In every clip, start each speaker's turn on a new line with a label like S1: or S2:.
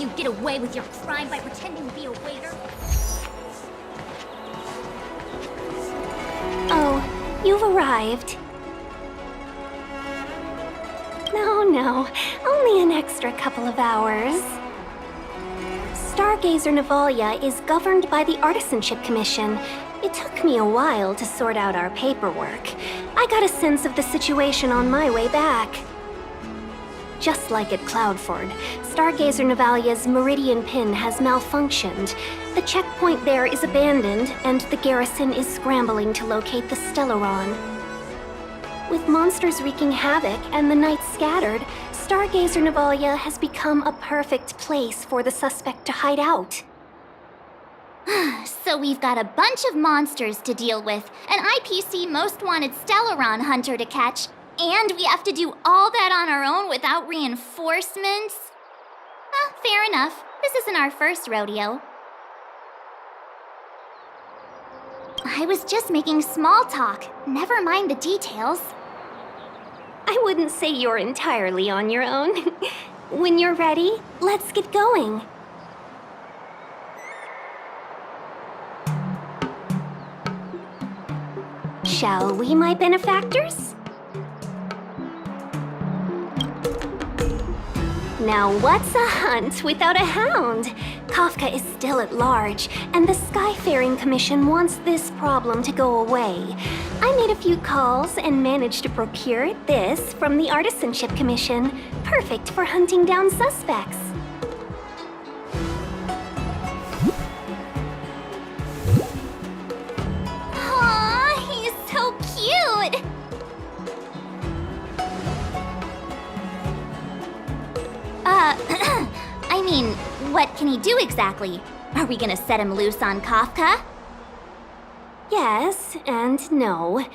S1: you get away with your crime by pretending to be a waiter?
S2: Oh, you've arrived. No, only an extra couple of hours. Stargazer Navalia is governed by the Artisanship Commission. It took me a while to sort out our paperwork. I got a sense of the situation on my way back. Just like at Cloudford, Stargazer Navalia's Meridian Pin has malfunctioned. The checkpoint there is abandoned, and the garrison is scrambling to locate the Stellaron. With monsters wreaking havoc and the night scattered, Stargazer Navalia has become a perfect place for the suspect to hide out.
S1: So we've got a bunch of monsters to deal with, an IPC Most Wanted Stellaron hunter to catch, and we have to do all that on our own without reinforcements? Fair enough. This isn't our first rodeo. I was just making small talk. Never mind the details.
S2: I wouldn't say you're entirely on your own. When you're ready, let's get going. Shall we, my benefactors? Now what's a hunt without a hound? Kafka is still at large, and the Skyfaring Commission wants this problem to go away. I made a few calls and managed to procure this from the Artisanship Commission. Perfect for hunting down suspects.
S1: Aw, he's so cute! I mean, what can he do exactly? Are we gonna set him loose on Kafka?
S2: Yes and no.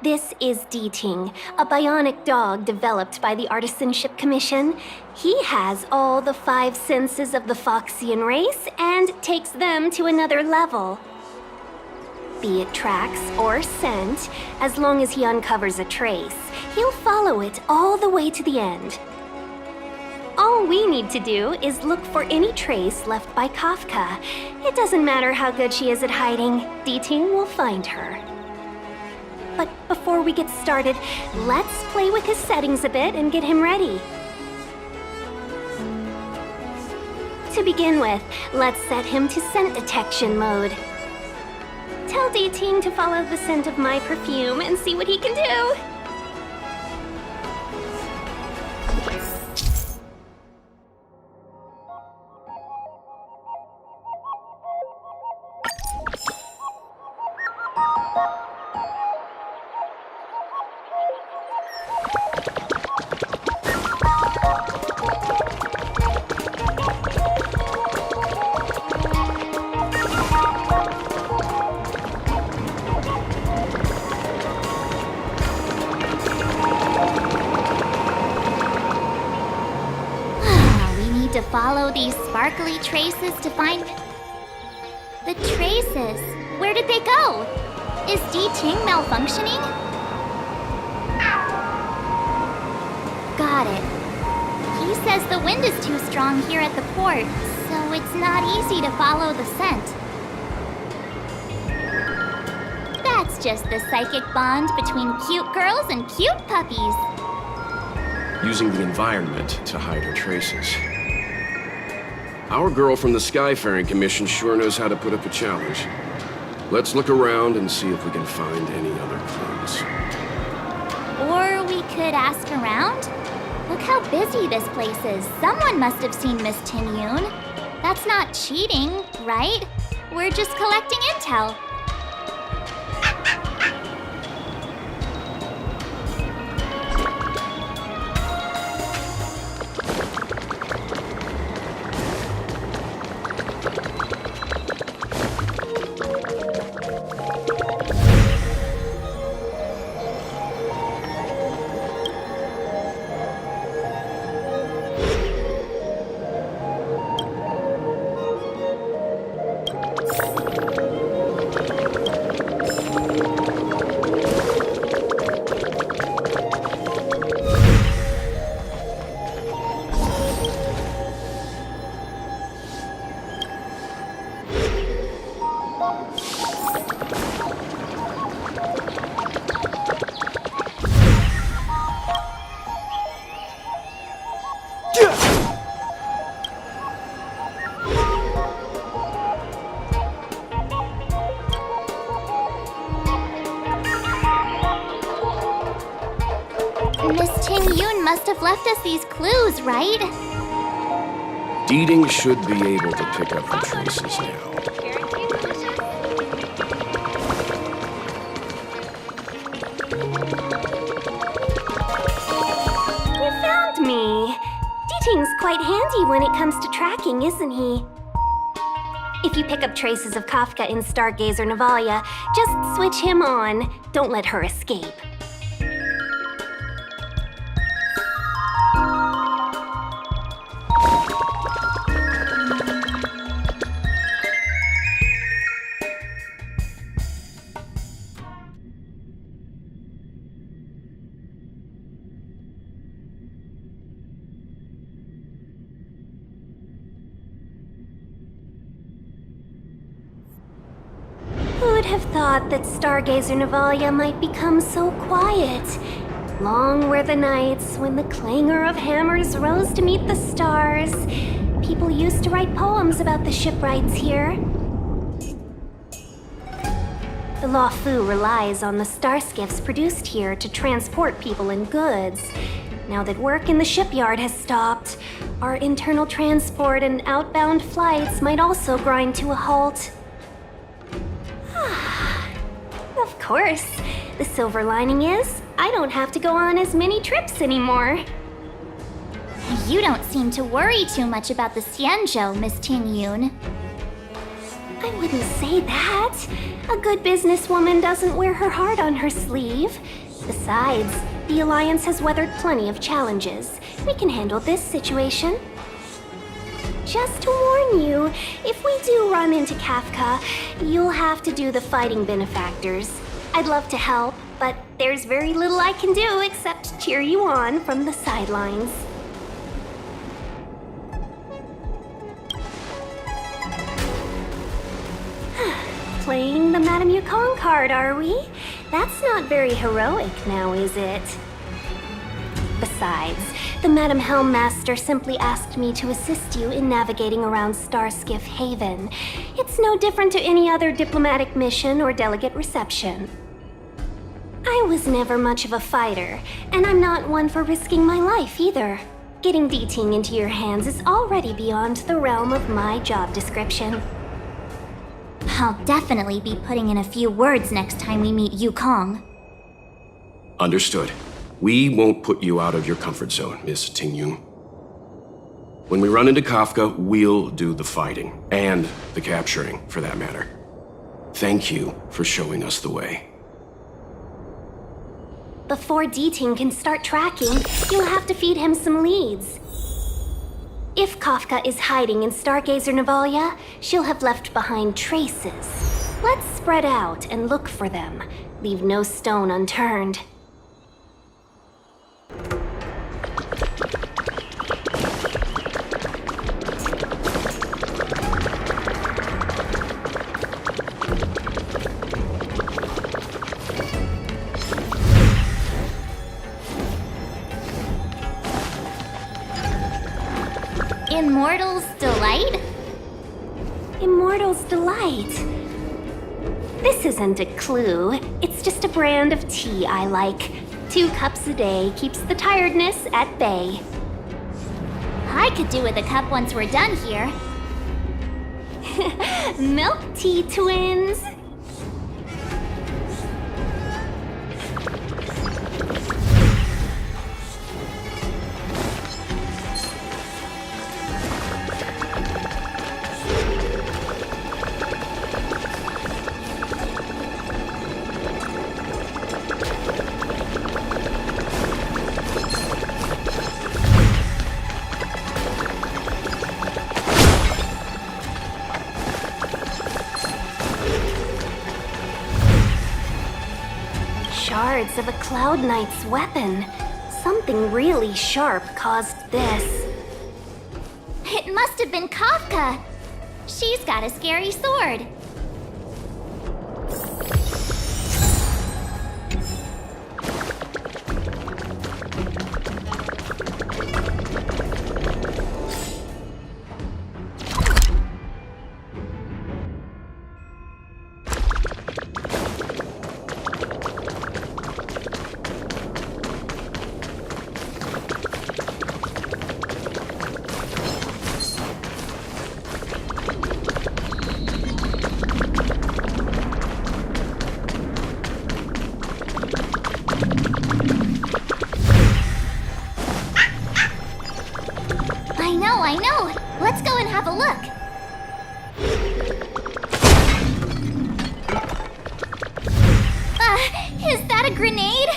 S2: This is D-Ting, a bionic dog developed by the Artisanship Commission. He has all the 5 senses of the Foxian race and takes them to another level. Be it tracks or scent, as long as he uncovers a trace, he'll follow it all the way to the end. All we need to do is look for any trace left by Kafka. It doesn't matter how good she is at hiding, D-Ting will find her. But before we get started, let's play with his settings a bit and get him ready. To begin with, let's set him to scent detection mode. Tell D-Ting to follow the scent of my perfume and see what he can do.
S1: To follow these sparkly traces to find... The traces? Where did they go? Is D-Ting malfunctioning? Got it. He says the wind is too strong here at the port, so it's not easy to follow the scent. That's just the psychic bond between cute girls and cute puppies.
S3: Using the environment to hide her traces. Our girl from the Skyfaring Commission sure knows how to put up a challenge. Let's look around and see if we can find any other clues.
S1: Or we could ask around? Look how busy this place is. Someone must have seen Miss Tin-Yoon. That's not cheating, right? We're just collecting intel. Miss Ting Yun must have left us these clues, right?
S3: Deeding should be able to pick up the traces now.
S2: You found me. Deeting's quite handy when it comes to tracking, isn't he? If you pick up traces of Kafka in Stargazer Navalia, just switch him on. Don't let her escape. Who'd have thought that Stargazer Navalia might become so quiet? Long were the nights when the clangor of hammers rose to meet the stars. People used to write poems about the shipwrights here. The Law Fu relies on the starskiffs produced here to transport people and goods. Now that work in the shipyard has stopped, our internal transport and outbound flights might also grind to a halt. Of course. The silver lining is, I don't have to go on as many trips anymore.
S1: You don't seem to worry too much about the Xianzhou, Miss Ting Yun.
S2: I wouldn't say that. A good businesswoman doesn't wear her heart on her sleeve. Besides, the Alliance has weathered plenty of challenges. We can handle this situation. Just to warn you, if we do run into Kafka, you'll have to do the fighting benefactors. I'd love to help, but there's very little I can do except cheer you on from the sidelines. Playing the Madame Yukong card, are we? That's not very heroic now, is it? Besides, the Madam Helmmaster simply asked me to assist you in navigating around Starskiff Haven. It's no different to any other diplomatic mission or delegate reception. I was never much of a fighter, and I'm not one for risking my life either. Getting Deeting into your hands is already beyond the realm of my job description.
S1: I'll definitely be putting in a few words next time we meet Yukong.
S3: Understood. We won't put you out of your comfort zone, Miss Ting Yun. When we run into Kafka, we'll do the fighting, and the capturing, for that matter. Thank you for showing us the way.
S2: Before Deeting can start tracking, you'll have to feed him some leads. If Kafka is hiding in Stargazer Navalia, she'll have left behind traces. Let's spread out and look for them. Leave no stone unturned.
S1: Immortal's Delight?
S2: Immortal's Delight. This isn't a clue. It's just a brand of tea I like. 2 cups a day keeps the tiredness at bay.
S1: I could do with a cup once we're done here.
S2: Milk tea twins. Shards of a Cloud Knight's weapon. Something really sharp caused this.
S1: It must have been Kafka. She's got a scary sword. I know. Let's go and have a look. Is that a grenade?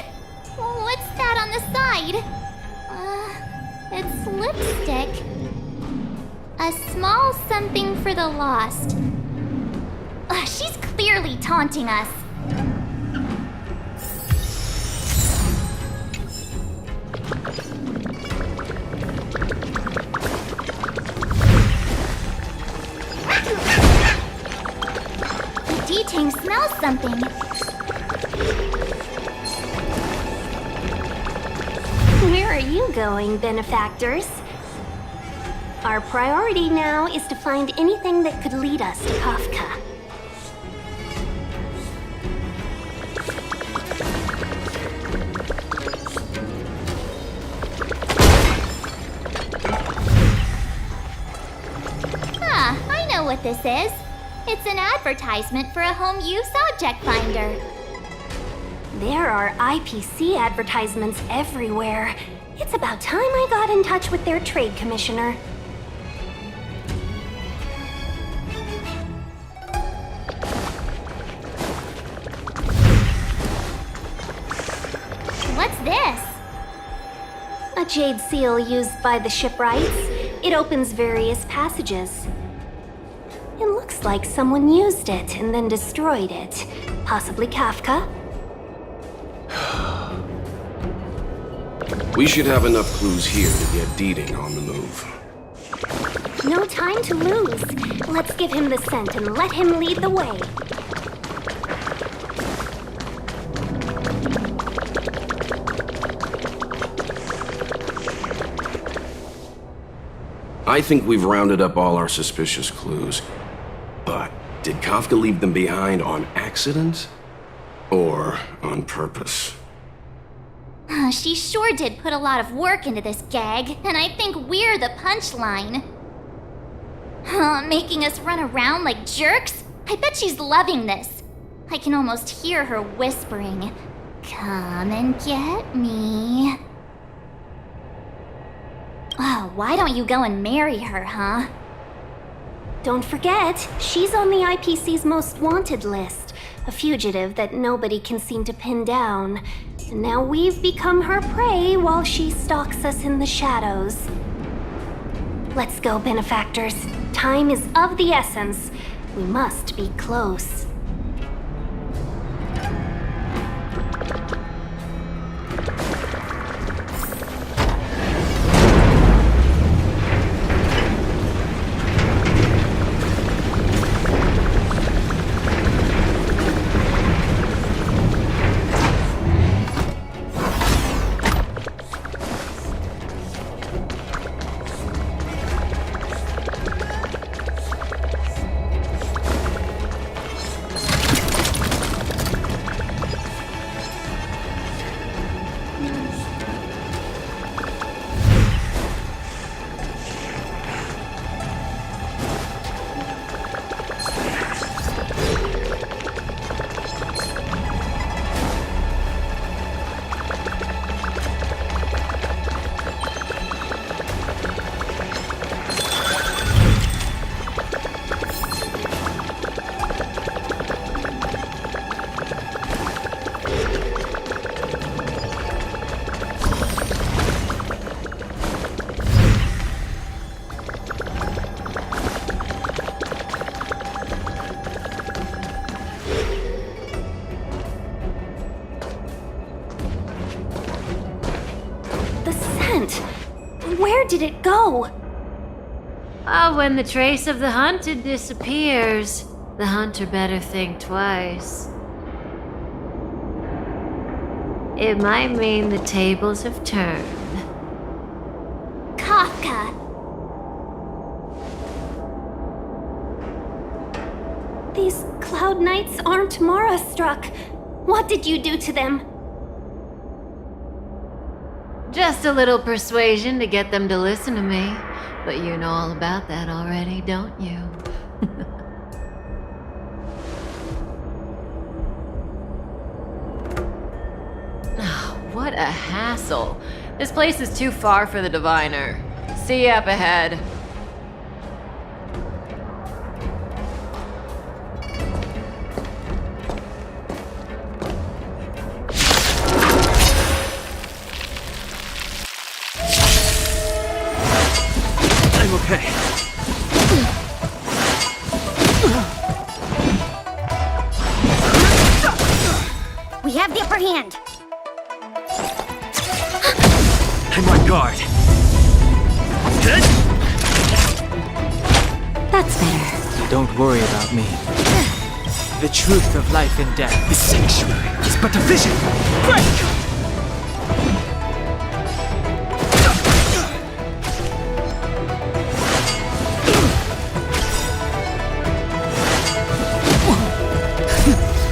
S1: What's that on the side? It's lipstick. A small something for the lost. She's clearly taunting us. The D-Ting smells something.
S2: Where are you going, benefactors? Our priority now is to find anything that could lead us to Kafka.
S1: I know what this is. It's an advertisement for a home use object finder.
S2: There are IPC advertisements everywhere. It's about time I got in touch with their trade commissioner.
S1: What's this?
S2: A jade seal used by the shipwrights. It opens various passages. It looks like someone used it and then destroyed it. Possibly Kafka?
S3: We should have enough clues here to get D-Ting on the move.
S2: No time to lose. Let's give him the scent and let him lead the way.
S3: I think we've rounded up all our suspicious clues. But did Kafka leave them behind on accident? Or on purpose?
S1: She sure did put a lot of work into this gag, and I think we're the punchline. Making us run around like jerks? I bet she's loving this. I can almost hear her whispering, "Come and get me." Oh, why don't you go and marry her, huh?
S2: Don't forget, she's on the IPC's most wanted list. A fugitive that nobody can seem to pin down. And now we've become her prey while she stalks us in the shadows. Let's go, benefactors. Time is of the essence. We must be close. Where did it go?
S4: When the trace of the hunted disappears, the hunter better think twice. It might mean the tables have turned.
S1: Kafka!
S2: These Cloud Knights aren't Mara-struck. What did you do to them?
S4: Just a little persuasion to get them to listen to me. But you know all about that already, don't you? Oh, what a hassle. This place is too far for the diviner. See you up ahead.
S5: I'm on guard.
S2: That's better.
S5: Don't worry about me. The truth of life and death, the sanctuary, is but a vision. Break!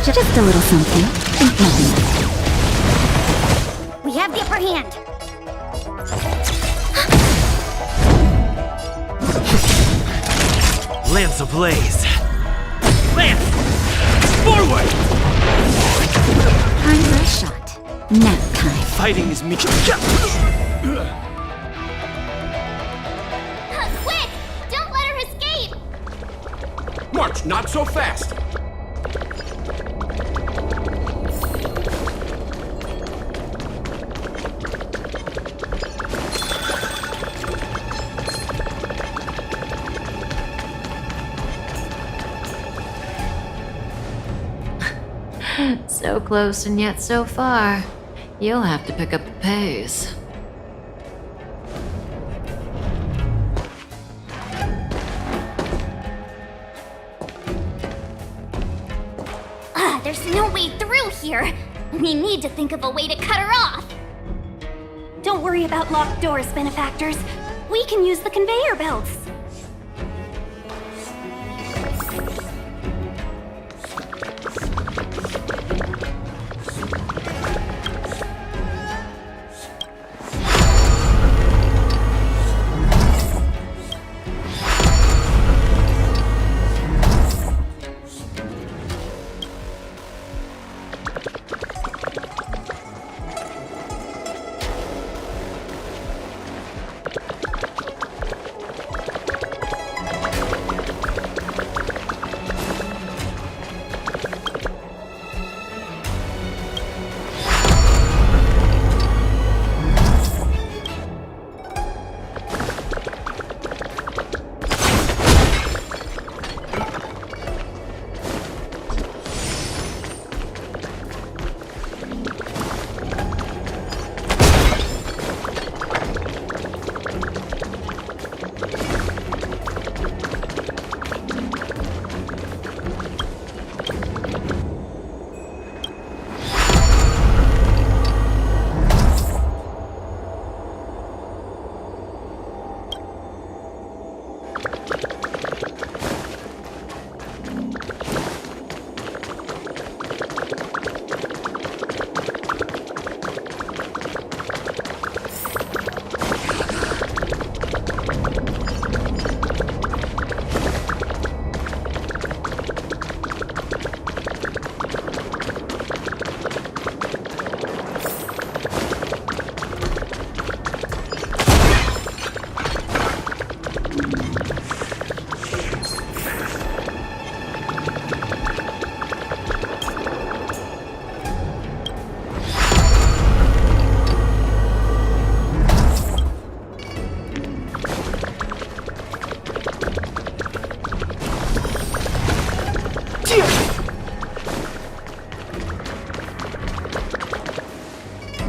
S2: Just a little something. Nothing.
S1: We have the upper hand.
S5: Lance ablaze. Lance! Forward!
S2: Time for a shot. Nap time.
S5: Fighting is me.
S1: Quick! Don't let her escape!
S3: March, not so fast!
S4: So close and yet so far. You'll have to pick up the pace.
S1: There's no way through here. We need to think of a way to cut her off.
S2: Don't worry about locked doors, benefactors. We can use the conveyor belts.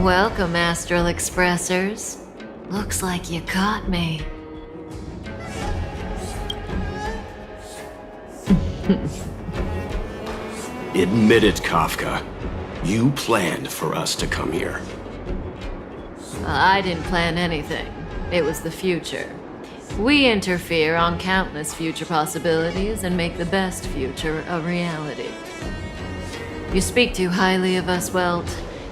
S4: Welcome, Astral Expressors. Looks like you caught me.
S3: Admit it, Kafka. You planned for us to come here.
S4: I didn't plan anything. It was the future. We interfere on countless future possibilities and make the best future a reality. You speak too highly of us, Welt.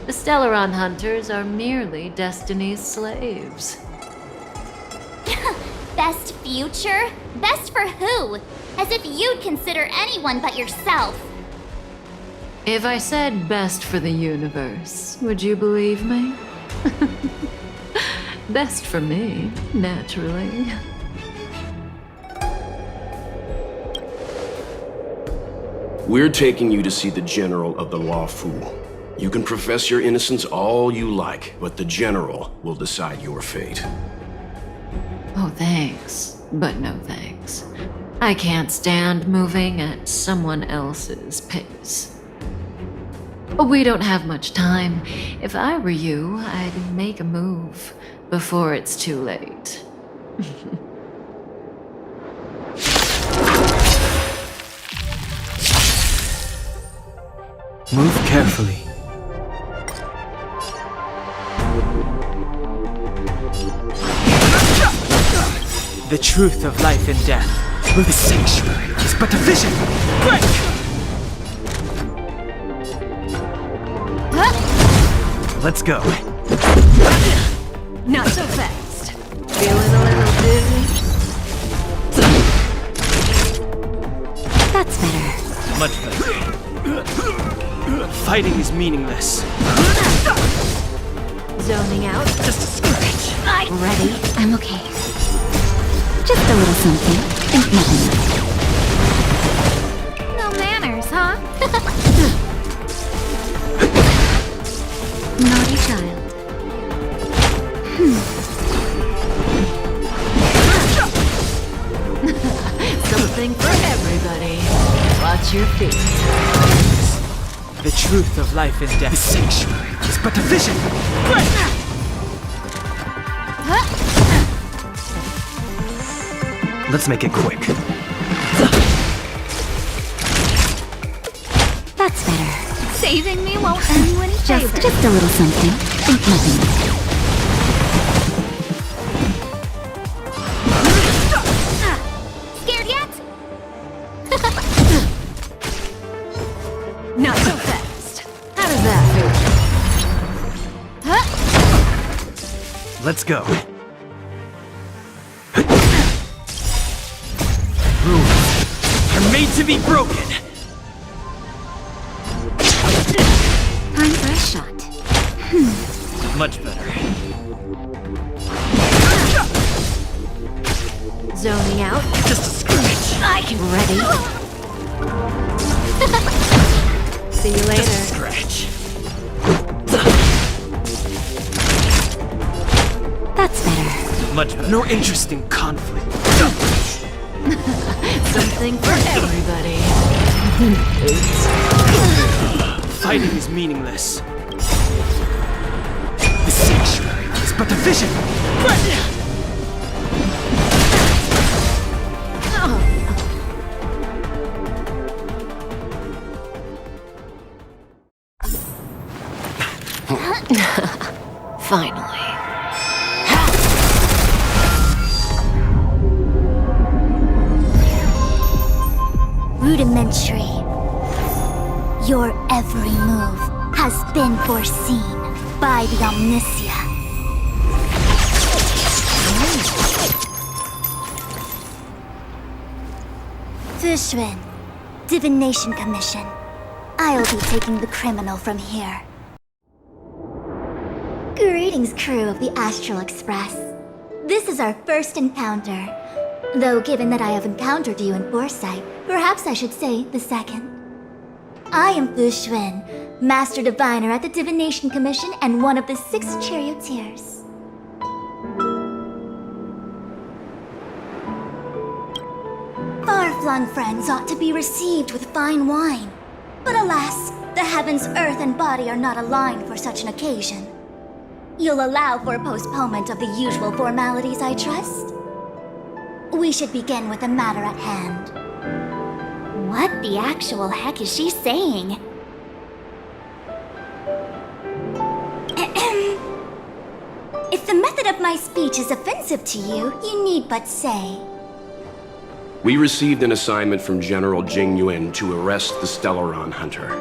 S4: The Stellaron Hunters are merely Destiny's slaves.
S1: Best future? Best for who? As if you'd consider anyone but yourself.
S4: If I said best for the universe, would you believe me? Best for me, naturally.
S3: We're taking you to see the General of the Law Fu. You can profess your innocence all you like, but the General will decide your fate.
S4: Oh, thanks, but no thanks. I can't stand moving at someone else's pace. We don't have much time. If I were you, I'd make a move before it's too late.
S5: Move carefully. The truth of life and death. The sanctuary is but a vision. Break! Let's go.
S4: Not so fast. Feeling a little dizzy?
S2: That's better.
S5: Much better. Fighting is meaningless.
S2: Zoning out.
S5: Just a scratch.
S2: Ready? I'm okay. Just a little something. Think nothing.
S1: No manners, huh?
S2: Naughty child.
S4: Something for everybody. Watch your feet.
S5: The truth of life and death. The sanctuary is but a vision. Break! Let's make it quick.
S2: That's better.
S1: Saving me won't earn you any favors.
S2: Just a little something. Think nothing.
S1: Scared yet?
S4: Not so fast. How does that feel?
S5: Let's go. Rules are made to be broken.
S2: Time for a shot.
S5: Much better.
S2: Zoning out.
S5: Just a scratch.
S2: Ready?
S4: See you
S5: Just a
S4: later.
S5: scratch.
S2: That's better.
S5: Much better. No interest in conflict.
S4: Something for everybody.
S5: Fighting is meaningless. The sanctuary is but a vision.
S4: Finally.
S1: Rudimentary. Your every move has been foreseen by the Omniscia. Fushun, Divination Commission. I'll be taking the criminal from here. Greetings, crew of the Astral Express. This is our first encounter. Though given that I have encountered you in foresight, perhaps I should say the second. I am Fushun, Master Diviner at the Divination Commission and one of the 6 charioteers. Far-flung friends ought to be received with fine wine. But alas, the heavens, earth, and body are not aligned for such an occasion. You'll allow for a postponement of the usual formalities, I trust? We should begin with the matter at hand. What the actual heck is she saying? If the method of my speech is offensive to you, you need but say.
S3: We received an assignment from General Jing Yuan to arrest the Stellaron Hunter.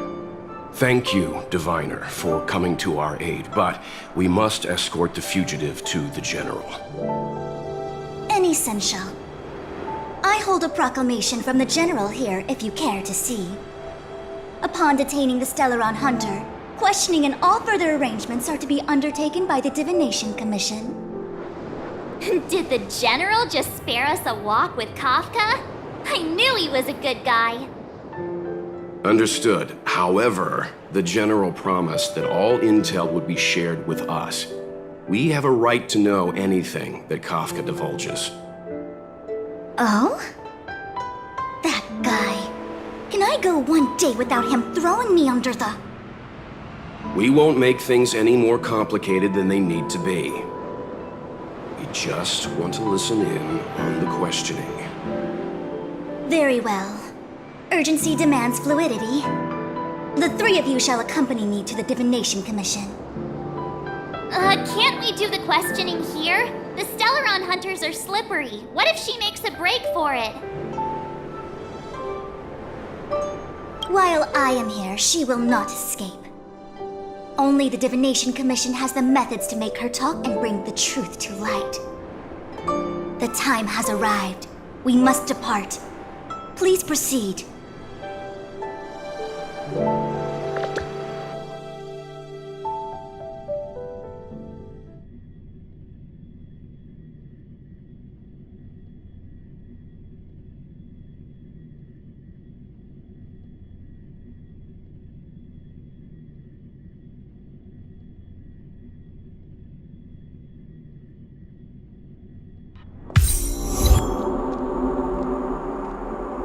S3: Thank you, Diviner, for coming to our aid, but we must escort the fugitive to the General.
S1: Essential. I hold a proclamation from the General here, if you care to see. Upon detaining the Stellaron Hunter, questioning and all further arrangements are to be undertaken by the Divination Commission. Did the General just spare us a walk with Kafka? I knew he was a good guy.
S3: Understood. However, the General promised that all intel would be shared with us. We have a right to know anything that Kafka divulges.
S1: Oh? That guy. Can I go one day without him throwing me under the...
S3: We won't make things any more complicated than they need to be. We just want to listen in on the questioning.
S1: Very well. Urgency demands fluidity. The three of you shall accompany me to the Divination Commission. Can't we do the questioning here? The Stellaron hunters are slippery. What if she makes a break for it? While I am here, she will not escape. Only the Divination Commission has the methods to make her talk and bring the truth to light. The time has arrived. We must depart. Please proceed.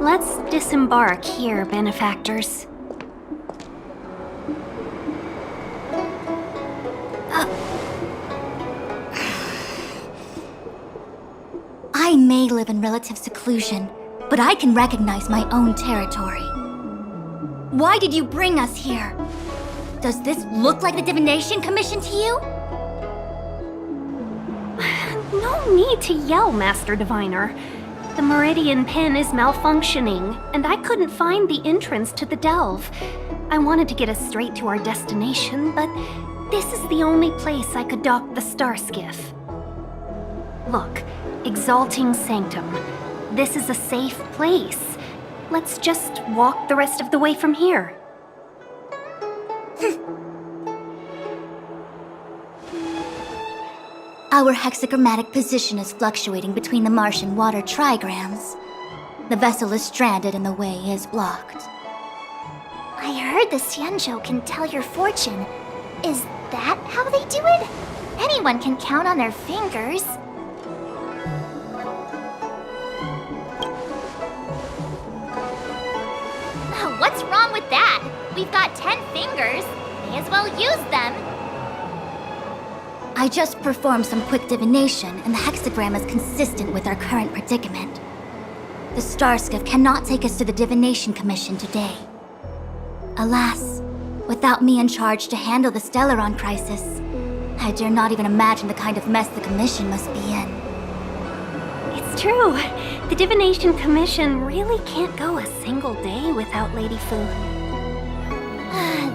S2: Let's disembark here, benefactors.
S1: I may live in relative seclusion, but I can recognize my own territory. Why did you bring us here? Does this look like the Divination Commission to you?
S2: No need to yell, Master Diviner. The Meridian Pin is malfunctioning, and I couldn't find the entrance to the delve. I wanted to get us straight to our destination, but this is the only place I could dock the star skiff. Look, Exalting Sanctum. This is a safe place. Let's just walk the rest of the way from here.
S1: Our hexagrammatic position is fluctuating between the Martian water trigrams. The vessel is stranded and the way is blocked. I heard the Xianzhou can tell your fortune. Is that how they do it? Anyone can count on their fingers. What's wrong with that? We've got 10 fingers. May as well use them. I just performed some quick divination, and the hexagram is consistent with our current predicament. The star skiff cannot take us to the Divination Commission today. Alas, without me in charge to handle the Stellaron crisis, I dare not even imagine the kind of mess the Commission must be in.
S2: It's true. The Divination Commission really can't go a single day without Lady Fu.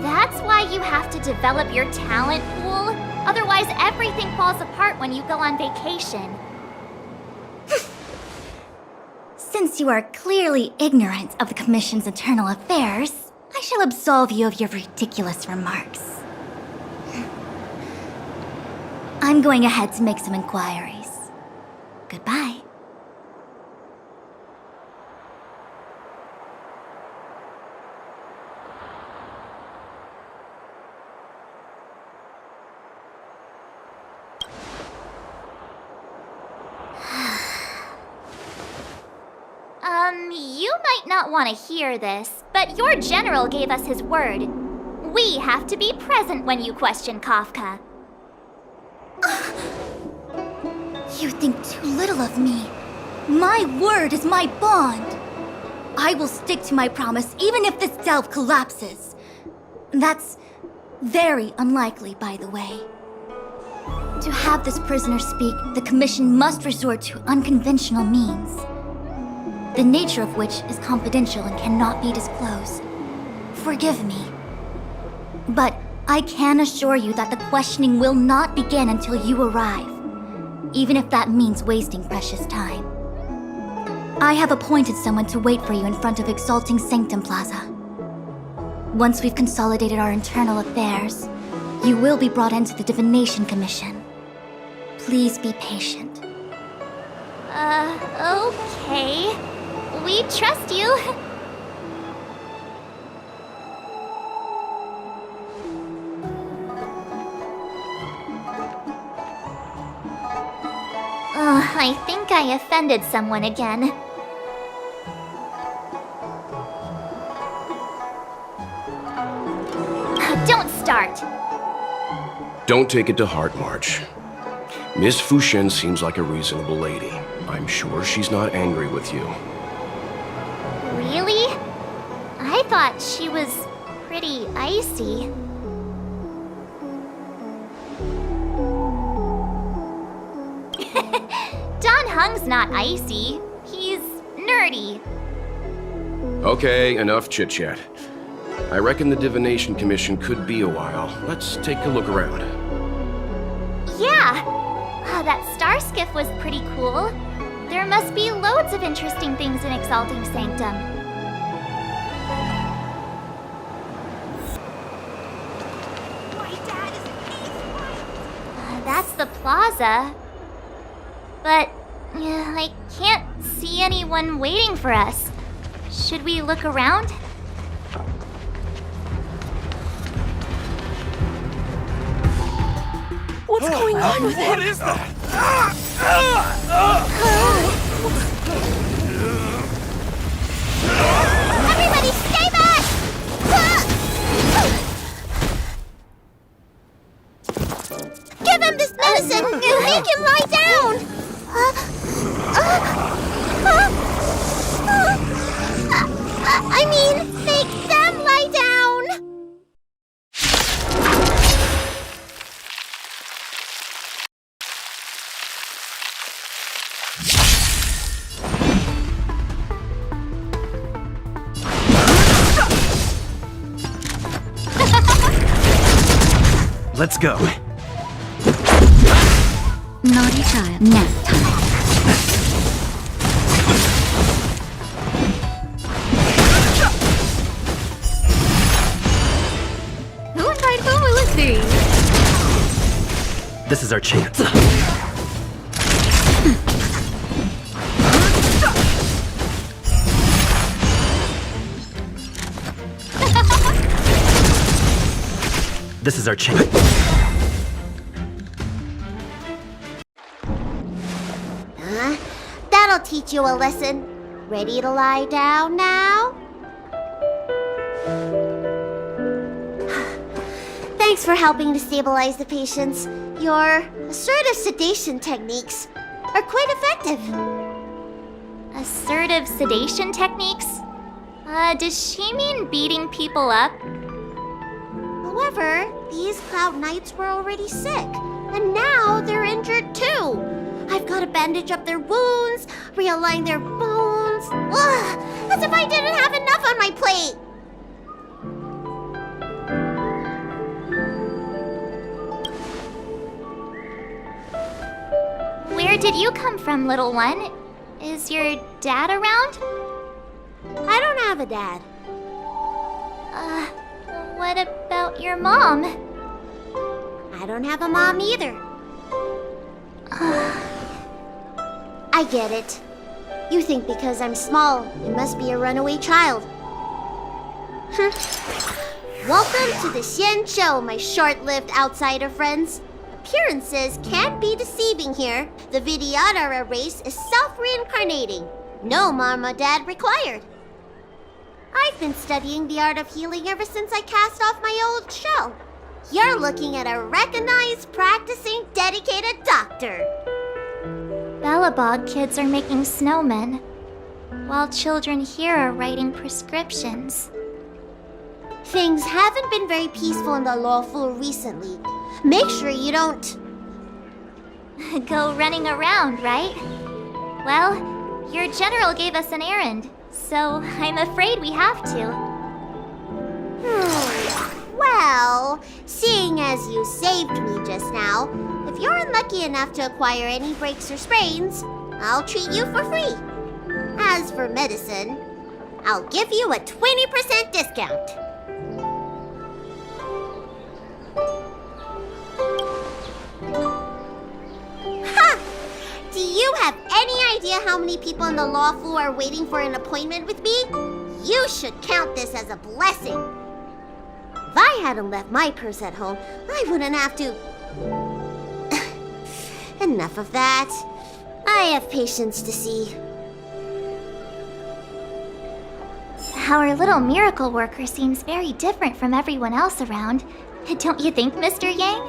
S1: That's why you have to develop your talent pool. Otherwise, everything falls apart when you go on vacation. Since you are clearly ignorant of the Commission's internal affairs, I shall absolve you of your ridiculous remarks. I'm going ahead to make some inquiries. Goodbye. You might not want to hear this, but your general gave us his word. We have to be present when you question Kafka. You think too little of me. My word is my bond. I will stick to my promise even if this delve collapses. That's very unlikely, by the way. To have this prisoner speak, the Commission must resort to unconventional means, the nature of which is confidential and cannot be disclosed. Forgive me. But I can assure you that the questioning will not begin until you arrive, even if that means wasting precious time. I have appointed someone to wait for you in front of Exalting Sanctum Plaza. Once we've consolidated our internal affairs, you will be brought into the Divination Commission. Please be patient. Okay. We trust you. I think I offended someone again. Don't start.
S3: Don't take it to heart, March. Miss Fushen seems like a reasonable lady. I'm sure she's not angry with you.
S1: Really? I thought she was pretty icy. Don Hung's not icy. He's nerdy.
S3: Okay, enough chit-chat. I reckon the Divination Commission could be a while. Let's take a look around.
S1: Yeah! That star skiff was pretty cool. There must be loads of interesting things in Exalting Sanctum. That's the plaza. But I can't see anyone waiting for us. Should we look around?
S6: What's going on with him?
S5: What is that?
S1: Everybody stay back! Give him this medicine and make him lie down! I mean, make them lie down!
S5: Let's go.
S6: Naughty child. Nap time.
S4: Who invited who will it be?
S5: This is our chance. This is our chance.
S1: That'll teach you a lesson. Ready to lie down now? Thanks for helping to stabilize the patients. Your assertive sedation techniques are quite effective. Assertive sedation techniques? Does she mean beating people up? However, these Cloud Knights were already sick, and now they're injured too. I've got to bandage up their wounds, realign their bones. Ugh, as if I didn't have enough on my plate. Where did you come from, little one? Is your dad around? I don't have a dad. What about your mom? I don't have a mom either. I get it. You think because I'm small, it must be a runaway child. Welcome to the Xian Show, my short-lived outsider friends. Appearances can be deceiving here. The Vidyadhara race is self-reincarnating. No mom or dad required. I've been studying the art of healing ever since I cast off my old shell. You're looking at a recognized, practicing, dedicated doctor. Bellabog kids are making snowmen, while children here are writing prescriptions. Things haven't been very peaceful in the lawful recently. Make sure you don't go running around, right? Well, your general gave us an errand, so I'm afraid we have to. Well, seeing as you saved me just now, if you're unlucky enough to acquire any breaks or sprains, I'll treat you for free. As for medicine, I'll give you a 20% discount. Ha! Do you have any idea how many people in the law school are waiting for an appointment with me? You should count this as a blessing. If I hadn't left my purse at home, I wouldn't have to... Enough of that. I have patients to see. Our little miracle worker seems very different from everyone else around. Don't you think, Mr. Yang?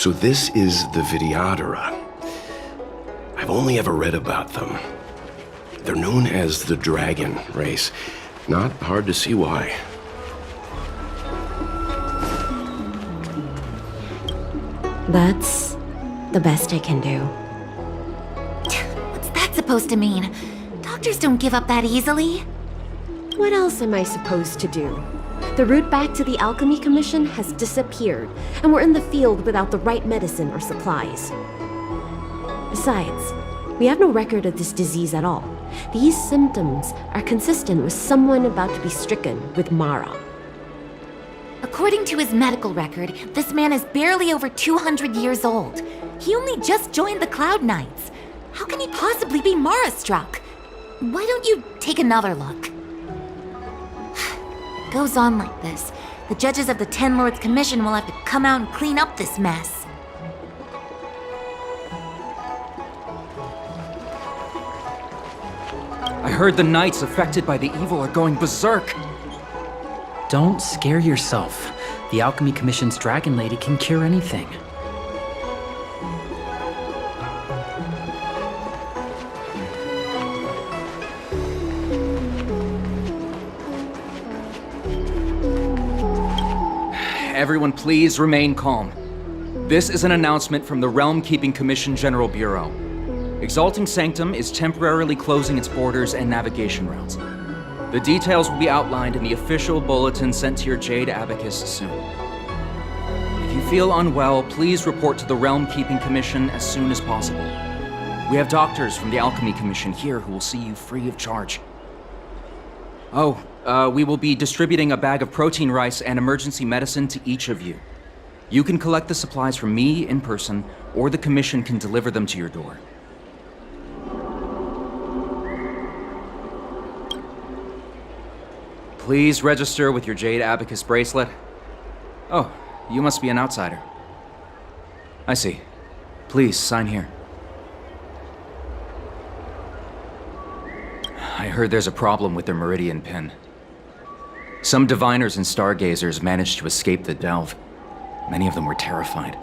S3: So this is the Vidyadhara. I've only ever read about them. They're known as the Dragon race. Not hard to see why.
S7: That's the best I can do.
S6: What's that supposed to mean? Doctors don't give up that easily.
S7: What else am I supposed to do? The route back to the Alchemy Commission has disappeared, and we're in the field without the right medicine or supplies. Besides, we have no record of this disease at all. These symptoms are consistent with someone about to be stricken with Mara.
S6: According to his medical record, this man is barely over 200 years old. He only just joined the Cloud Knights. How can he possibly be Mara-struck? Why don't you take another look? It goes on like this. The judges of the Ten Lords Commission will have to come out and clean up this mess.
S5: I heard the knights affected by the evil are going berserk.
S8: Don't scare yourself. The Alchemy Commission's Dragon Lady can cure anything.
S5: Everyone please remain calm. This is an announcement from the Realm Keeping Commission General Bureau. Exalting Sanctum is temporarily closing its borders and navigation routes. The details will be outlined in the official bulletin sent to your Jade Abacus soon. If you feel unwell, please report to the Realm Keeping Commission as soon as possible. We have doctors from the Alchemy Commission here who will see you free of charge. We will be distributing a bag of protein rice and emergency medicine to each of you. You can collect the supplies from me in person, or the Commission can deliver them to your door. Please register with your Jade Abacus bracelet. Oh, you must be an outsider. I see. Please, sign here. I heard there's a problem with their Meridian pin. Some diviners and stargazers managed to escape the delve. Many of them were terrified.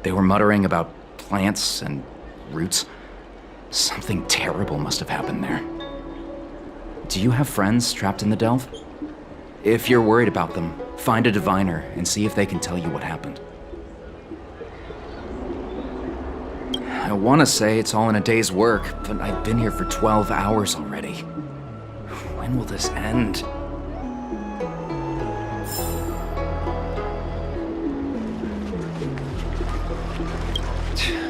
S5: They were muttering about plants and roots. Something terrible must have happened there. Do you have friends trapped in the delve? If you're worried about them, find a diviner and see if they can tell you what happened. I want to say it's all in a day's work, but I've been here for 12 hours already. When will this end?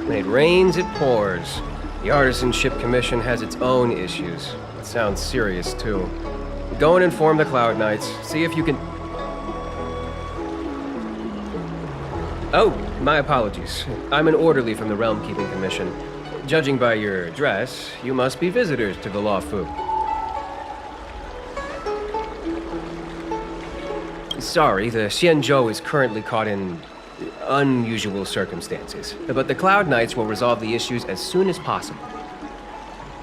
S9: When it rains, it pours. The Artisanship Commission has its own issues. It sounds serious, too. Go and inform the Cloud Knights. See if you can... Oh, my apologies. I'm an orderly from the Realm Keeping Commission. Judging by your dress, you must be visitors to the Lawfu. Sorry, the Xianzhou is currently caught in unusual circumstances, but the Cloud Knights will resolve the issues as soon as possible.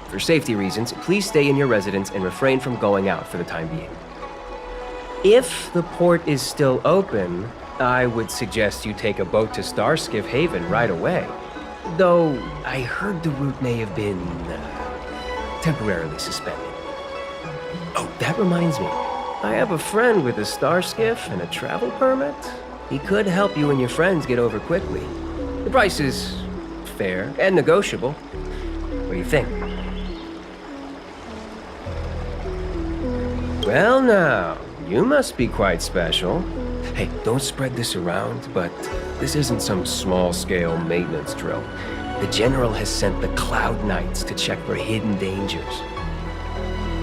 S9: For safety reasons, please stay in your residence and refrain from going out for the time being. If the port is still open, I would suggest you take a boat to Starskiff Haven right away. Though, I heard the route may have been temporarily suspended. Oh, that reminds me. I have a friend with a Starskiff and a travel permit. He could help you and your friends get over quickly. The price is fair and negotiable. What do you think? Well now, you must be quite special. Hey, don't spread this around, but this isn't some small-scale maintenance drill. The General has sent the Cloud Knights to check for hidden dangers.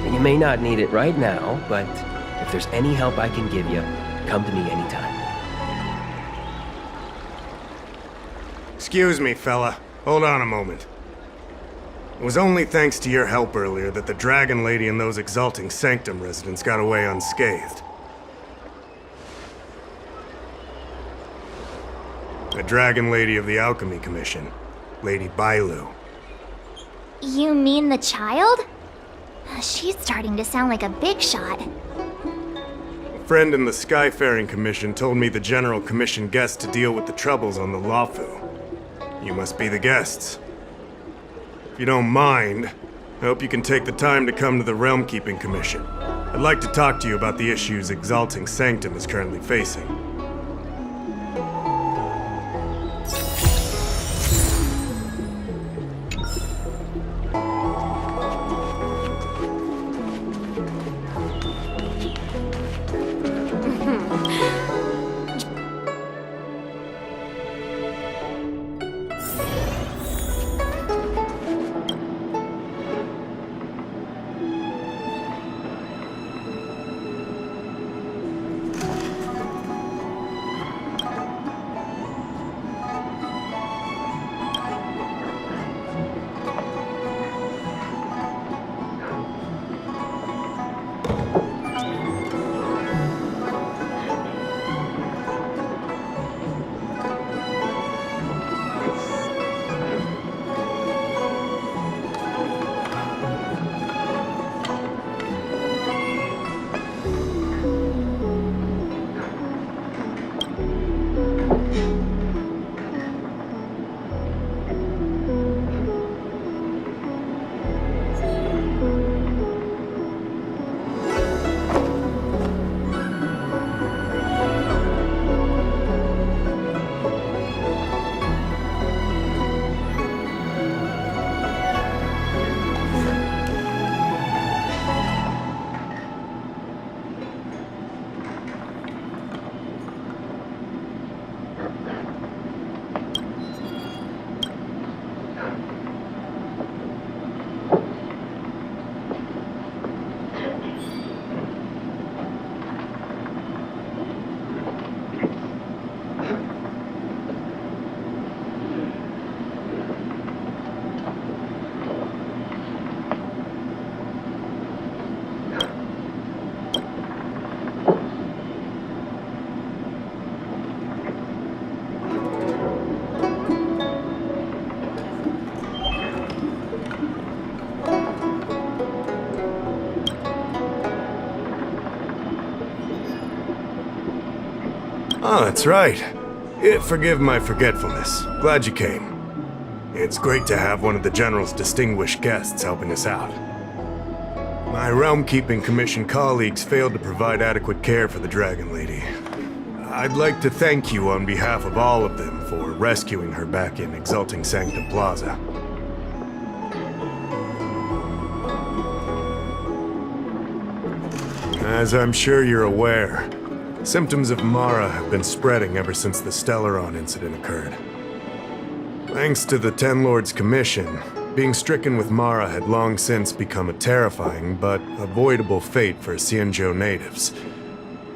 S9: You may not need it right now, but if there's any help I can give you, come to me anytime.
S10: Excuse me, fella. Hold on a moment. It was only thanks to your help earlier that the Dragon Lady and those Exalting Sanctum residents got away unscathed. The Dragon Lady of the Alchemy Commission, Lady Bailu.
S1: You mean the child? She's starting to sound like a big shot.
S10: friend in the Skyfaring Commission told me the General commissioned guests to deal with the troubles on the Lawfu. You must be the guests. If you don't mind, I hope you can take the time to come to the Realm Keeping Commission. I'd like to talk to you about the issues Exalting Sanctum is currently facing. Oh, that's right. Forgive my forgetfulness. Glad you came. It's great to have one of the General's distinguished guests helping us out. My Realm Keeping Commission colleagues failed to provide adequate care for the Dragon Lady. I'd like to thank you on behalf of all of them for rescuing her back in Exalting Sanctum Plaza. As I'm sure you're aware, symptoms of Mara have been spreading ever since the Stellaron incident occurred. Thanks to the Ten Lords Commission, being stricken with Mara had long since become a terrifying but avoidable fate for Xianzhou natives.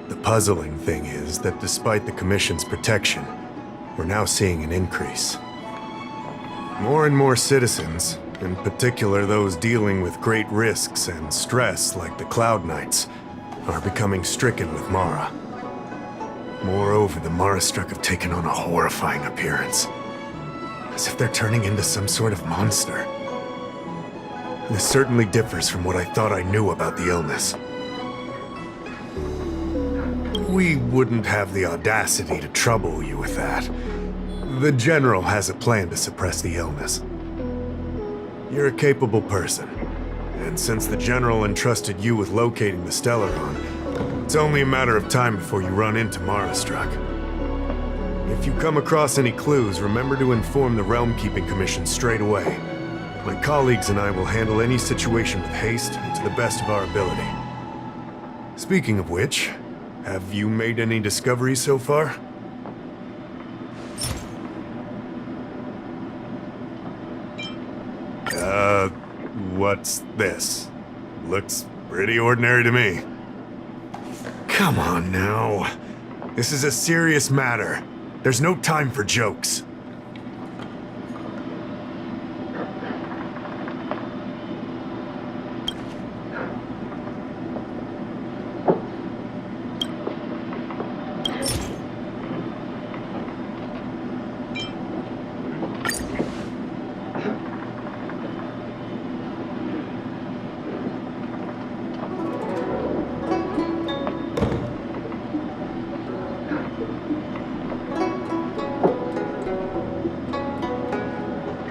S10: The puzzling thing is that despite the Commission's protection, we're now seeing an increase. More and more citizens, in particular those dealing with great risks and stress like the Cloud Knights, are becoming stricken with Mara. Moreover, the Mara-struck have taken on a horrifying appearance. As if they're turning into some sort of monster. This certainly differs from what I thought I knew about the illness. We wouldn't have the audacity to trouble you with that. The General has a plan to suppress the illness. You're a capable person, and since the General entrusted you with locating the Stellaron, it's only a matter of time before you run into Mara-struck. If you come across any clues, remember to inform the Realm Keeping Commission straight away. My colleagues and I will handle any situation with haste and to the best of our ability. Speaking of which, have you made any discoveries so far? What's this? Looks pretty ordinary to me. Come on now. This is a serious matter. There's no time for jokes.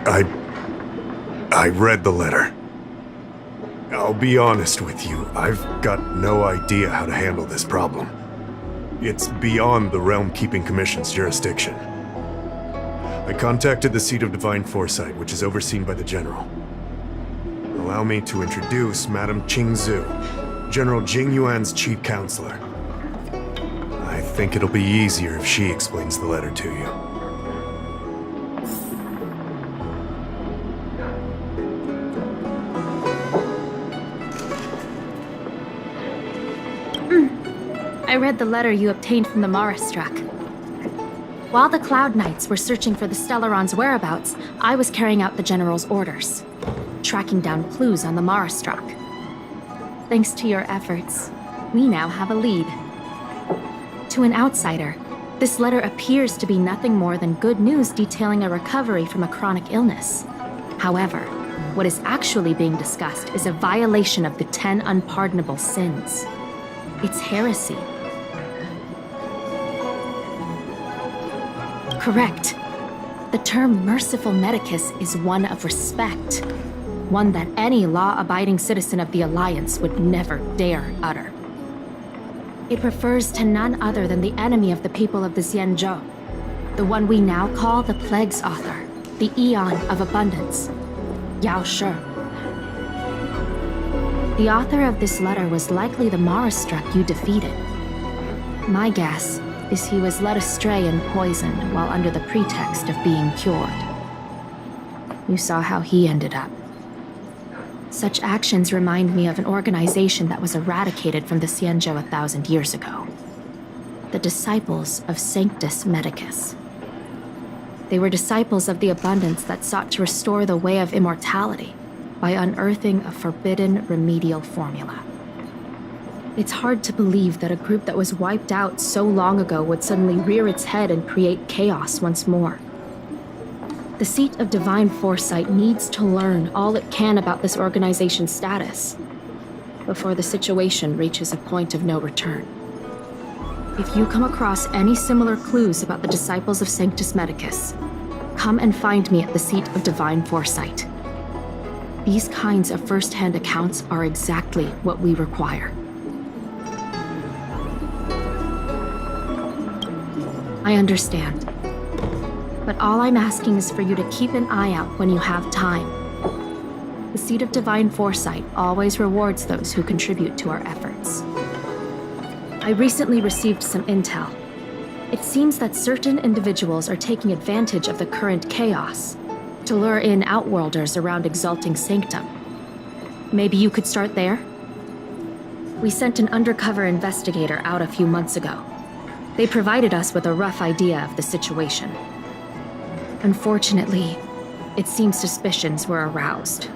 S10: I read the letter. I'll be honest with you, I've got no idea how to handle this problem. It's beyond the Realm Keeping Commission's jurisdiction. I contacted the seat of Divine Foresight, which is overseen by the General. Allow me to introduce Madame Qingzhu, General Jing Yuan's chief counselor. I think it'll be easier if she explains the letter to you.
S11: I read the letter you obtained from the Marastruck. While the Cloud Knights were searching for the Stellaron's whereabouts, I was carrying out the General's orders, tracking down clues on the Marastruck. Thanks to your efforts, we now have a lead. To an outsider, this letter appears to be nothing more than good news detailing a recovery from a chronic illness. However, what is actually being discussed is a violation of the 10 unpardonable sins. It's heresy. Correct. The term merciful medicus is one of respect, one that any law-abiding citizen of the Alliance would never dare utter. It refers to none other than the enemy of the people of the Xianzhou, the one we now call the Plague's author, the Eon of Abundance, Yao Shi. The author of this letter was likely the Marastruck you defeated. My guess is he was led astray and poisoned while under the pretext of being cured. You saw how he ended up. Such actions remind me of an organization that was eradicated from the Xianzhou 1,000 years ago. The Disciples of Sanctus Medicus. They were disciples of the Abundance that sought to restore the way of immortality by unearthing a forbidden remedial formula. It's hard to believe that a group that was wiped out so long ago would suddenly rear its head and create chaos once more. The seat of Divine Foresight needs to learn all it can about this organization's status before the situation reaches a point of no return. If you come across any similar clues about the Disciples of Sanctus Medicus, come and find me at the seat of Divine Foresight. These kinds of first-hand accounts are exactly what we require. I understand. But all I'm asking is for you to keep an eye out when you have time. The seat of Divine Foresight always rewards those who contribute to our efforts. I recently received some intel. It seems that certain individuals are taking advantage of the current chaos to lure in Outworlders around Exalting Sanctum. Maybe you could start there? We sent an undercover investigator out a few months ago. They provided us with a rough idea of the situation. Unfortunately, it seems suspicions were aroused.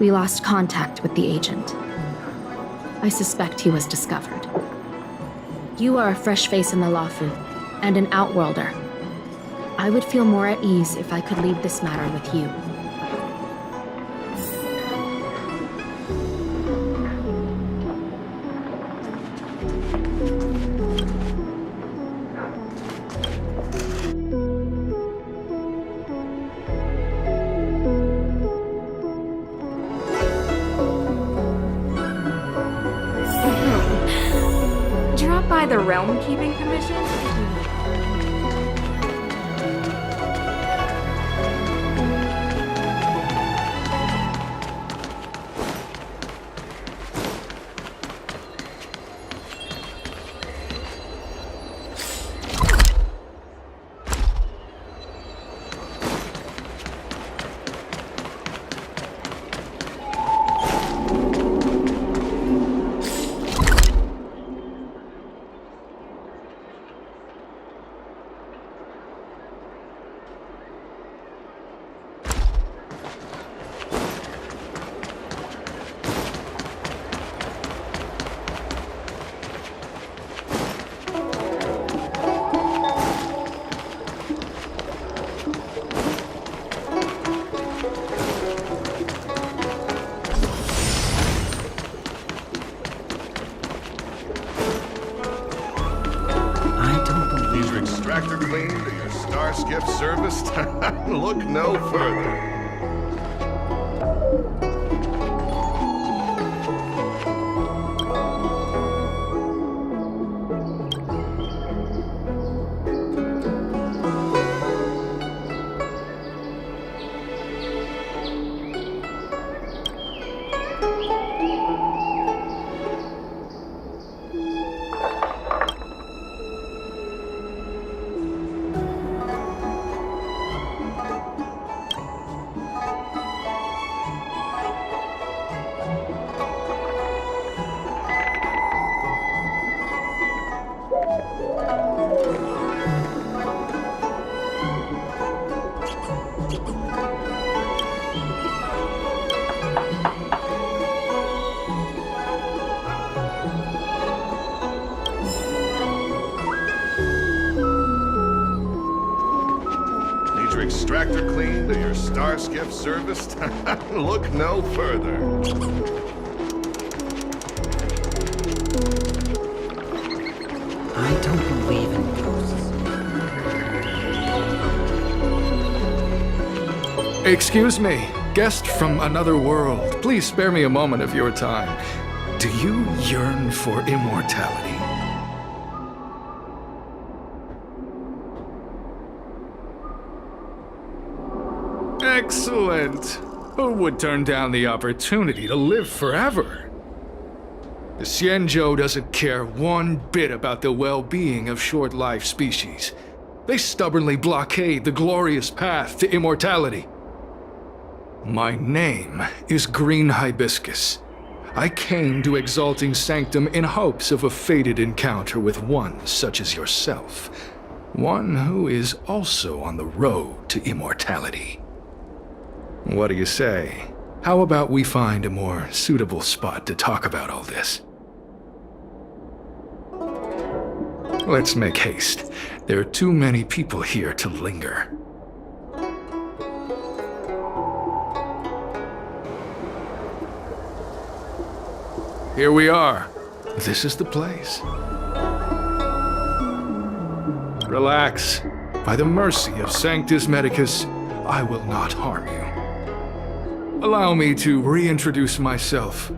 S11: We lost contact with the agent. I suspect he was discovered. You are a fresh face in the Lawfu, and an Outworlder. I would feel more at ease if I could leave this matter with you.
S12: The Realm Keeping Commission?
S13: gift serviced? Look no further. Extractor cleaned or your star skiff serviced? Look no further.
S8: I don't believe in ghosts.
S14: Excuse me, guest from another world. Please spare me a moment of your time. Do you yearn for immortality? Excellent! Who would turn down the opportunity to live forever? The Xianzhou doesn't care one bit about the well-being of short-life species. They stubbornly blockade the glorious path to immortality. My name is Green Hibiscus. I came to Exalting Sanctum in hopes of a fated encounter with one such as yourself. One who is also on the road to immortality. What do you say? How about we find a more suitable spot to talk about all this? Let's make haste. There are too many people here to linger. Here we are. This is the place. Relax. By the mercy of Sanctus Medicus, I will not harm you. Allow me to reintroduce myself.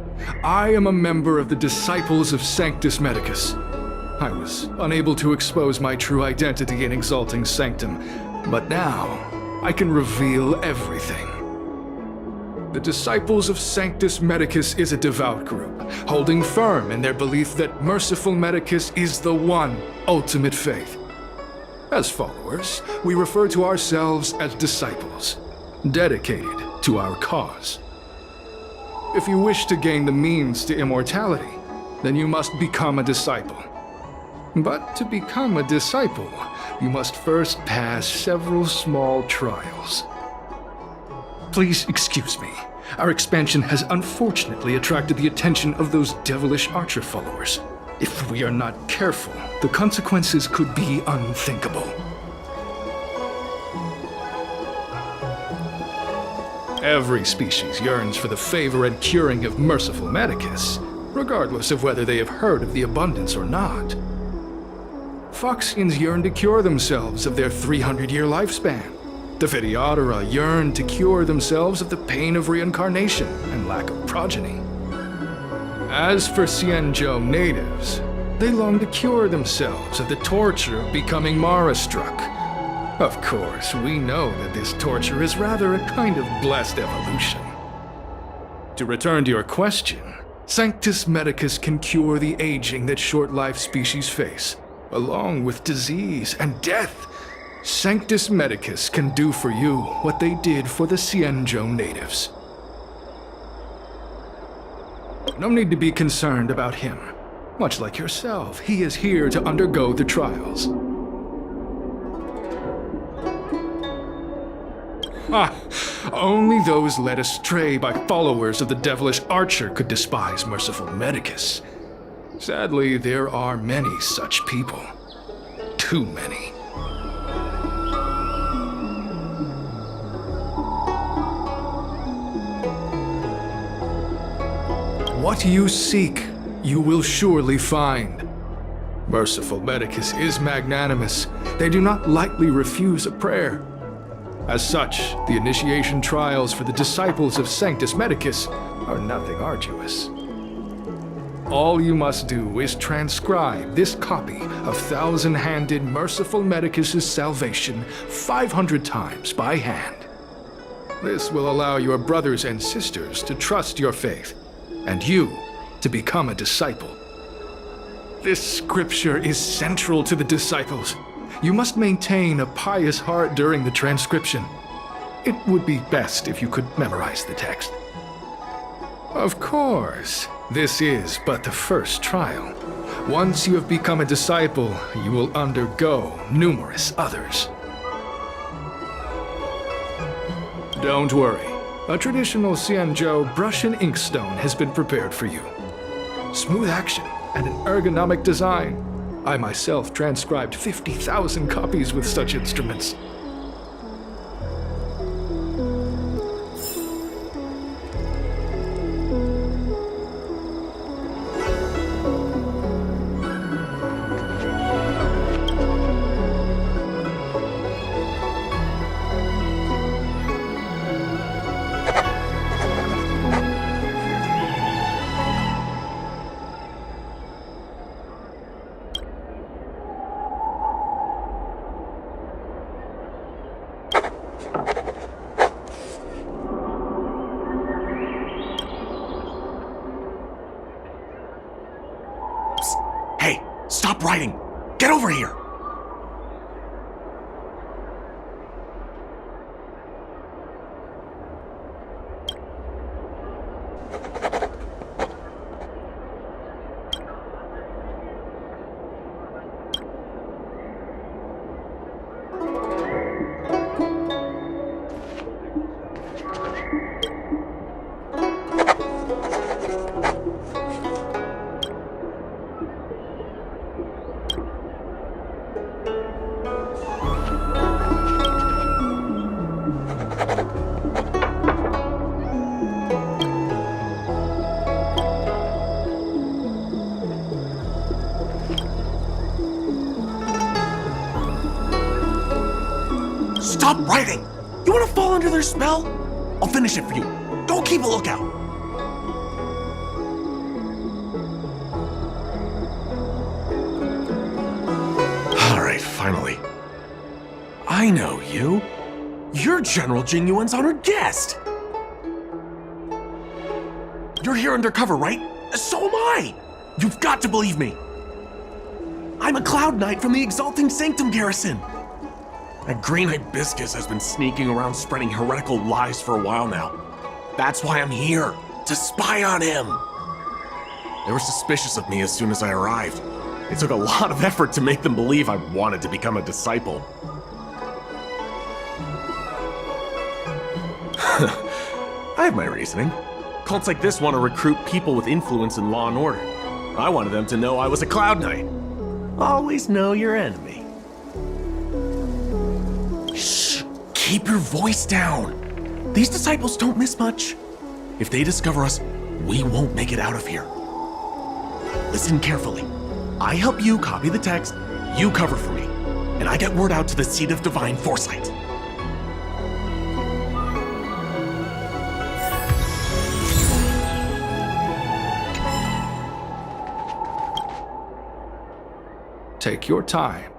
S14: I am a member of the Disciples of Sanctus Medicus. I was unable to expose my true identity in Exalting Sanctum, but now I can reveal everything. The Disciples of Sanctus Medicus is a devout group, holding firm in their belief that Merciful Medicus is the one ultimate faith. As followers, we refer to ourselves as disciples, dedicated to our cause. If you wish to gain the means to immortality, then you must become a disciple. But to become a disciple, you must first pass several small trials. Please excuse me. Our expansion has unfortunately attracted the attention of those devilish archer followers. If we are not careful, the consequences could be unthinkable. Every species yearns for the favor and curing of Merciful Medicus, regardless of whether they have heard of the abundance or not. Foxians yearn to cure themselves of their 300-year lifespan. The Videodora yearn to cure themselves of the pain of reincarnation and lack of progeny. As for Xianzhou natives, they long to cure themselves of the torture of becoming Mara-struck. Of course, we know that this torture is rather a kind of blessed evolution. To return to your question, Sanctus Medicus can cure the aging that short-life species face, along with disease and death. Sanctus Medicus can do for you what they did for the Xianzhou natives. No need to be concerned about him. Much like yourself, he is here to undergo the trials. Only those led astray by followers of the devilish archer could despise Merciful Medicus. Sadly, there are many such people. Too many. What you seek, you will surely find. Merciful Medicus is magnanimous. They do not lightly refuse a prayer. As such, the initiation trials for the disciples of Sanctus Medicus are nothing arduous. All you must do is transcribe this copy of thousand-handed Merciful Medicus's salvation 500 times by hand. This will allow your brothers and sisters to trust your faith, and you to become a disciple. This scripture is central to the disciples. You must maintain a pious heart during the transcription. It would be best if you could memorize the text. Of course, this is but the first trial. Once you have become a disciple, you will undergo numerous others. Don't worry. A traditional Xianzhou brush and inkstone has been prepared for you. Smooth action and an ergonomic design. I myself transcribed 50,000 copies with such instruments.
S15: Stop writing! Get over here! Stop writing! You want to fall under their spell? I'll finish it for you. Don't keep a lookout. Alright, finally. I know you. You're General Jingyuan's honored guest. You're here undercover, right? So am I! You've got to believe me. I'm a Cloud Knight from the Exalting Sanctum Garrison. That green hibiscus has been sneaking around spreading heretical lies for a while now. That's why I'm here, to spy on him. They were suspicious of me as soon as I arrived. It took a lot of effort to make them believe I wanted to become a disciple. I have my reasoning. Cults like this want to recruit people with influence in law and order. I wanted them to know I was a Cloud Knight. Always know your enemy. Shh! Keep your voice down. These disciples don't miss much. If they discover us, we won't make it out of here. Listen carefully. I help you copy the text, you cover for me, and I get word out to the Seat of Divine Foresight.
S14: Take your time,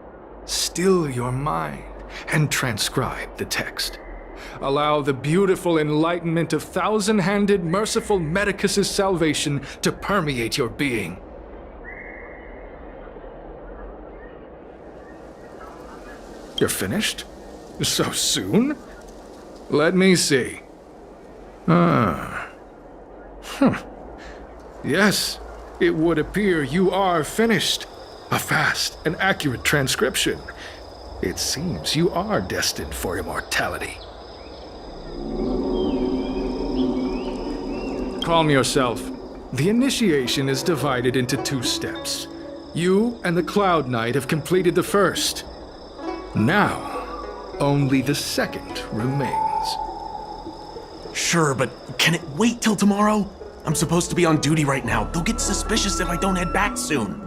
S14: still your mind, and transcribe the text. Allow the beautiful enlightenment of thousand-handed Merciful Medicus's salvation to permeate your being. You're finished? So soon? Let me see. Yes, it would appear you are finished. A fast and accurate transcription. It seems you are destined for immortality. Calm yourself. The initiation is divided into 2 steps. You and the Cloud Knight have completed the first. Now, only the second remains.
S15: Sure, but can it wait till tomorrow? I'm supposed to be on duty right now. They'll get suspicious if I don't head back soon.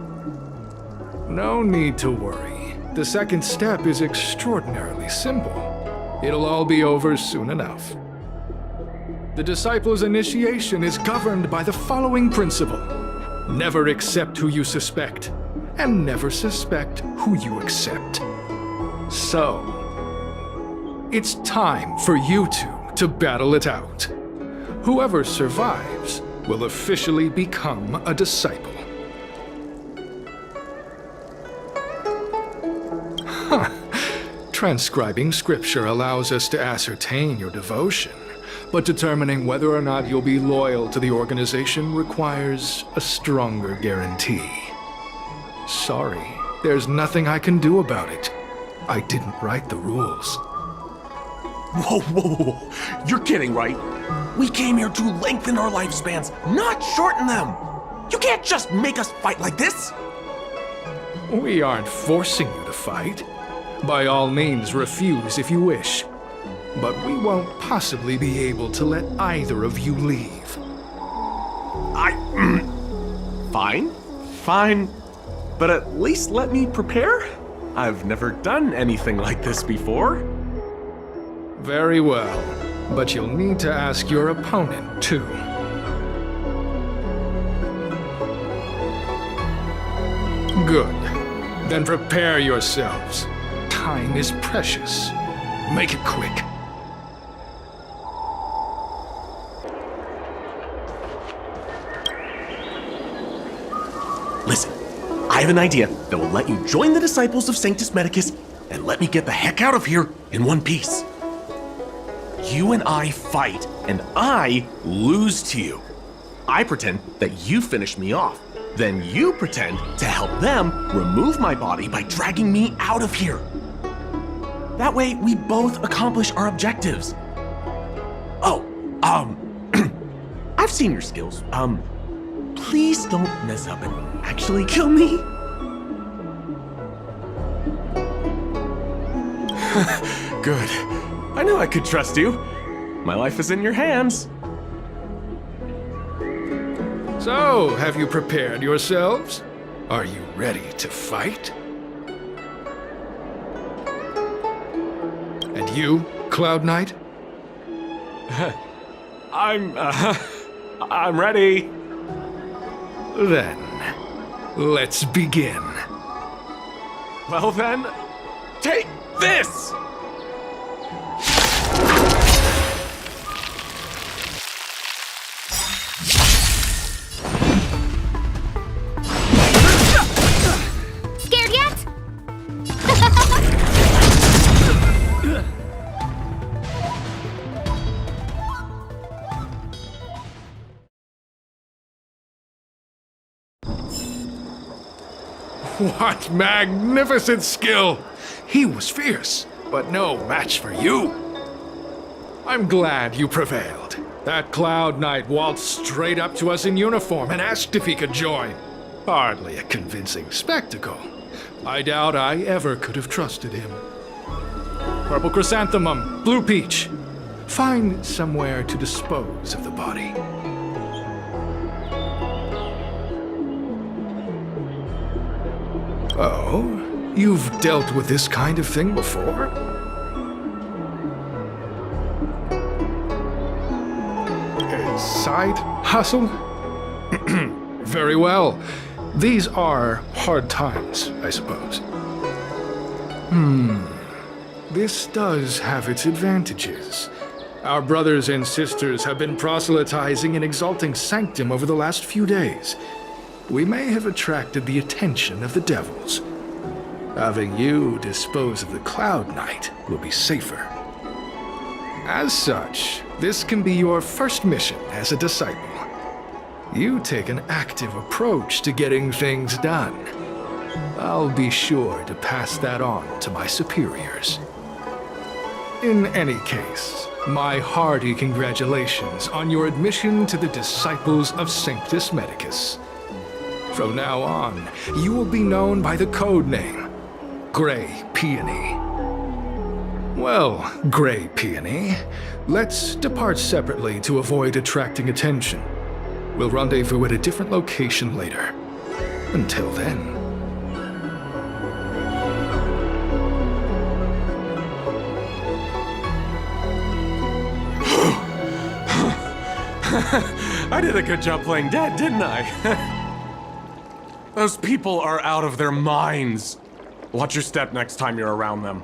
S14: No need to worry. The second step is extraordinarily simple. It'll all be over soon enough. The disciple's initiation is governed by the following principle. Never accept who you suspect, and never suspect who you accept. So, it's time for you two to battle it out. Whoever survives will officially become a disciple. Huh. Transcribing scripture allows us to ascertain your devotion, but determining whether or not you'll be loyal to the organization requires a stronger guarantee. Sorry, there's nothing I can do about it. I didn't write the rules.
S15: Whoa, whoa, whoa. You're kidding, right? We came here to lengthen our lifespans, not shorten them. You can't just make us fight like this.
S14: We aren't forcing you to fight. By all means, refuse if you wish. But we won't possibly be able to let either of you leave.
S15: Fine. But at least let me prepare. I've never done anything like this before.
S14: Very well. But you'll need to ask your opponent, too. Good. Then prepare yourselves. Time is precious. Make it quick.
S15: Listen, I have an idea that will let you join the disciples of Sanctus Medicus and let me get the heck out of here in one piece. You and I fight, and I lose to you. I pretend that you finish me off. Then you pretend to help them remove my body by dragging me out of here. That way, we both accomplish our objectives. Oh, I've seen your skills. Please don't mess up and actually kill me. Good. I knew I could trust you. My life is in your hands.
S14: So, have you prepared yourselves? Are you ready to fight? And you, Cloud Knight?
S15: I'm ready.
S14: Then, let's begin.
S15: Well then, take this!
S1: Scared yet?
S14: What magnificent skill! He was fierce, but no match for you. I'm glad you prevailed. That Cloud Knight waltzed straight up to us in uniform and asked if he could join. Hardly a convincing spectacle. I doubt I ever could have trusted him. Purple chrysanthemum, blue peach. Find somewhere to dispose of the body. Oh, you've dealt with this kind of thing before? A side hustle? Very well. These are hard times, I suppose. This does have its advantages. Our brothers and sisters have been proselytizing and exalting Sanctum over the last few days. We may have attracted the attention of the devils. Having you dispose of the Cloud Knight will be safer. As such, this can be your first mission as a disciple. You take an active approach to getting things done. I'll be sure to pass that on to my superiors. In any case, my hearty congratulations on your admission to the Disciples of Sanctus Medicus. From now on, you will be known by the code name, Gray Peony. Well, Gray Peony, let's depart separately to avoid attracting attention. We'll rendezvous at a different location later. Until then.
S15: I did a good job playing dead, didn't I? Those people are out of their minds. Watch your step next time you're around them.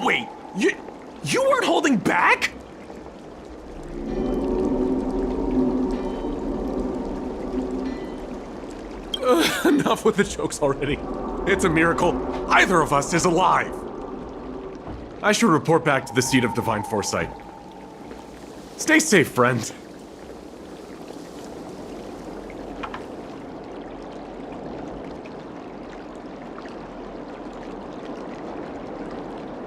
S15: Wait, you weren't holding back? Enough with the jokes already. It's a miracle either of us is alive. I should report back to the seat of divine foresight. Stay safe, friend.